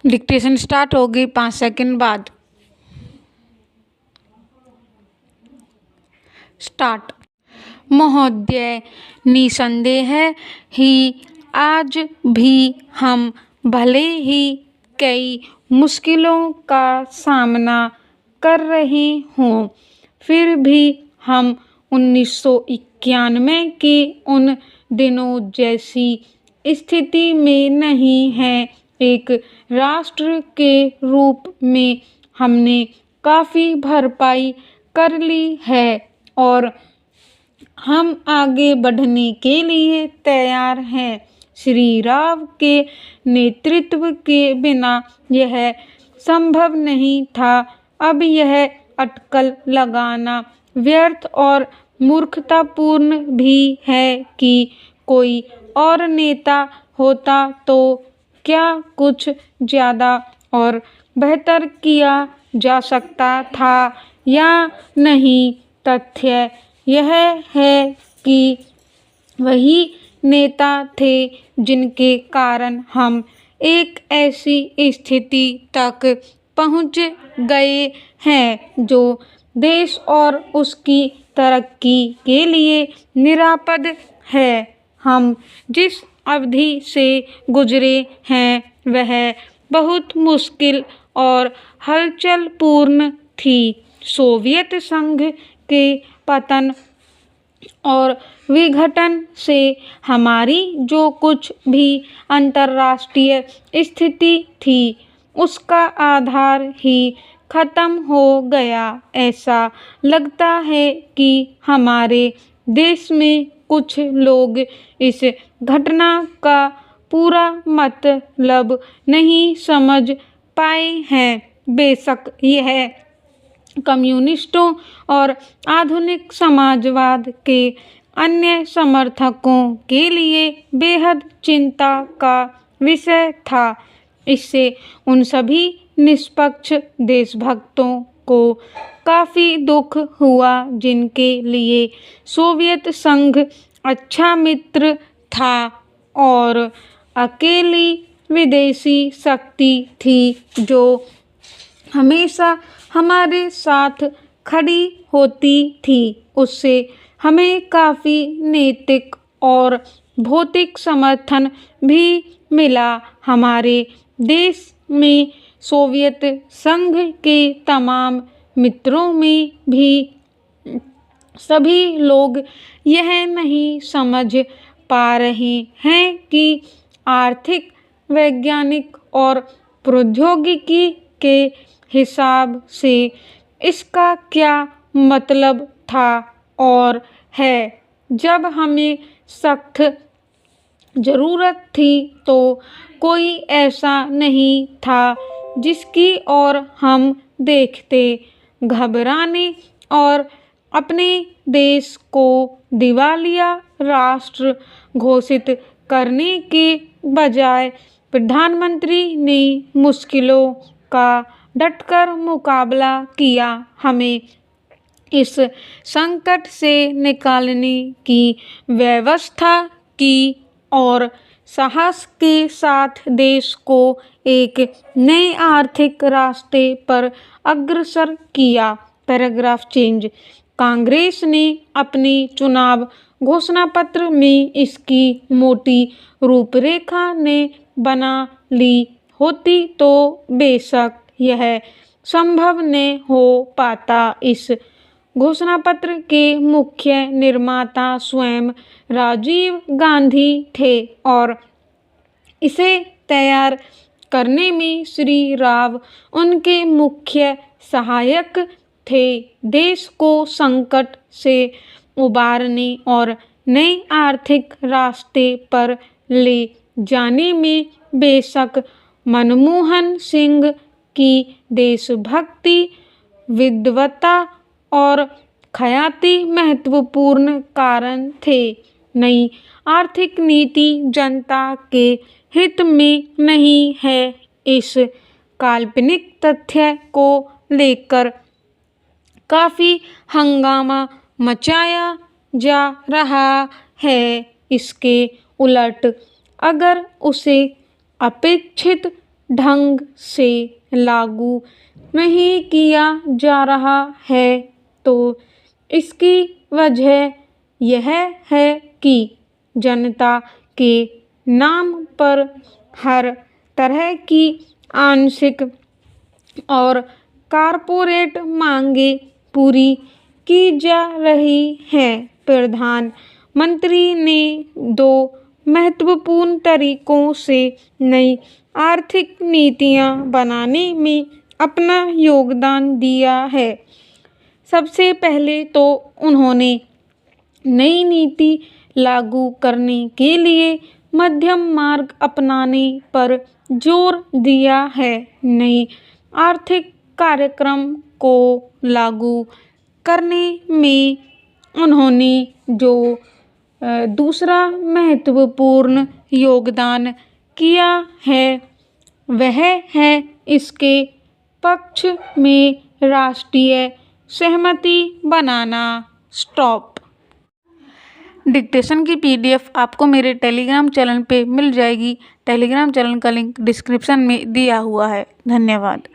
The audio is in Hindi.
डिक्टेशन स्टार्ट होगी 5 सेकंड बाद। स्टार्ट। महोदय, निसंदेह ही आज भी हम भले ही कई मुश्किलों का सामना कर रहे हों, फिर भी हम 1991 के उन दिनों जैसी स्थिति में नहीं हैं। एक राष्ट्र के रूप में हमने काफ़ी भरपाई कर ली है और हम आगे बढ़ने के लिए तैयार हैं। श्री राव के नेतृत्व के बिना यह संभव नहीं था। अब यह अटकल लगाना व्यर्थ और मूर्खतापूर्ण भी है कि कोई और नेता होता तो क्या कुछ ज़्यादा और बेहतर किया जा सकता था या नहीं। तथ्य यह है कि वही नेता थे जिनके कारण हम एक ऐसी स्थिति तक पहुंच गए हैं जो देश और उसकी तरक्की के लिए निरापद है। हम जिस अवधि से गुजरे हैं वह बहुत मुश्किल और हलचलपूर्ण थी। सोवियत संघ के पतन और विघटन से हमारी जो कुछ भी अंतर्राष्ट्रीय स्थिति थी उसका आधार ही खत्म हो गया। ऐसा लगता है कि हमारे देश में कुछ लोग इस घटना का पूरा मतलब नहीं समझ पाए हैं। बेशक यह कम्युनिस्टों और आधुनिक समाजवाद के अन्य समर्थकों के लिए बेहद चिंता का विषय था। इससे उन सभी निष्पक्ष देशभक्तों को काफ़ी दुख हुआ जिनके लिए सोवियत संघ अच्छा मित्र था और अकेली विदेशी शक्ति थी जो हमेशा हमारे साथ खड़ी होती थी। उससे हमें काफ़ी नैतिक और भौतिक समर्थन भी मिला। हमारे देश में सोवियत संघ के तमाम मित्रों में भी सभी लोग यह नहीं समझ पा रहे हैं कि आर्थिक, वैज्ञानिक और प्रौद्योगिकी के हिसाब से इसका क्या मतलब था और है। जब हमें सख्त ज़रूरत थी तो कोई ऐसा नहीं था जिसकी ओर हम देखते। घबराने और अपने देश को दिवालिया राष्ट्र घोषित करने के बजाय प्रधानमंत्री ने मुश्किलों का डटकर मुकाबला किया। हमें इस संकट से निकालने की व्यवस्था की और साहस के साथ देश को एक नए आर्थिक रास्ते पर अग्रसर किया। Paragraph change. कांग्रेस ने अपने चुनाव घोषणा पत्र में इसकी मोटी रूपरेखा ने बना ली होती तो बेशक यह संभव न हो पाता। इस घोषणा पत्र के मुख्य निर्माता स्वयं राजीव गांधी थे और इसे तैयार करने में श्री राव उनके मुख्य सहायक थे। देश को संकट से उबारने और नए आर्थिक रास्ते पर ले जाने में बेशक मनमोहन सिंह की देशभक्ति, विद्वता और ख्याति महत्वपूर्ण कारण थे। नई आर्थिक नीति जनता के हित में नहीं है। इस काल्पनिक तथ्य को लेकर काफ़ी हंगामा मचाया जा रहा है। इसके उलट अगर उसे अपेक्षित ढंग से लागू नहीं किया जा रहा है तो इसकी वजह यह है कि जनता के नाम पर हर तरह की आंशिक और कॉरपोरेट मांगे पूरी की जा रही है। प्रधानमंत्री ने दो महत्वपूर्ण तरीकों से नई आर्थिक नीतियां बनाने में अपना योगदान दिया है। सबसे पहले तो उन्होंने नई नीति लागू करने के लिए मध्यम मार्ग अपनाने पर जोर दिया है। नई आर्थिक कार्यक्रम को लागू करने में उन्होंने जो दूसरा महत्वपूर्ण योगदान किया है वह है इसके पक्ष में राष्ट्रीय सहमति बनाना। स्टॉप। डिक्टेशन की PDF आपको मेरे टेलीग्राम चैनल पे मिल जाएगी। टेलीग्राम चैनल का लिंक डिस्क्रिप्शन में दिया हुआ है। धन्यवाद।